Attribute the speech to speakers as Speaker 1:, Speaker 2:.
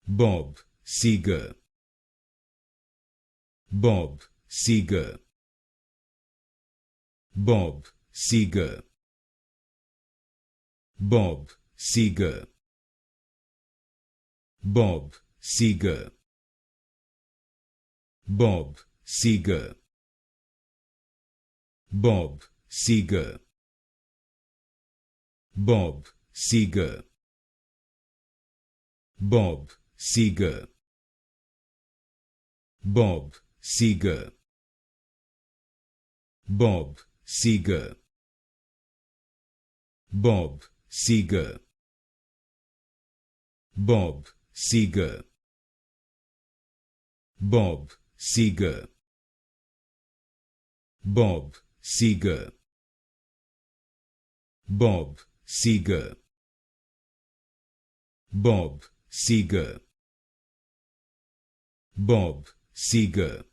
Speaker 1: Bob Seger, Bob Seger, Bob Seger, Bob Seger, Bob Seger, Bob Seger, Bob Seger, Bob Seger, Bob Seger, Bob Seger, Bob Seger, Bob Seger, Bob Seger, Bob Seger, Bob Seger, Bob Seger, Bob Seger, Bob Seger,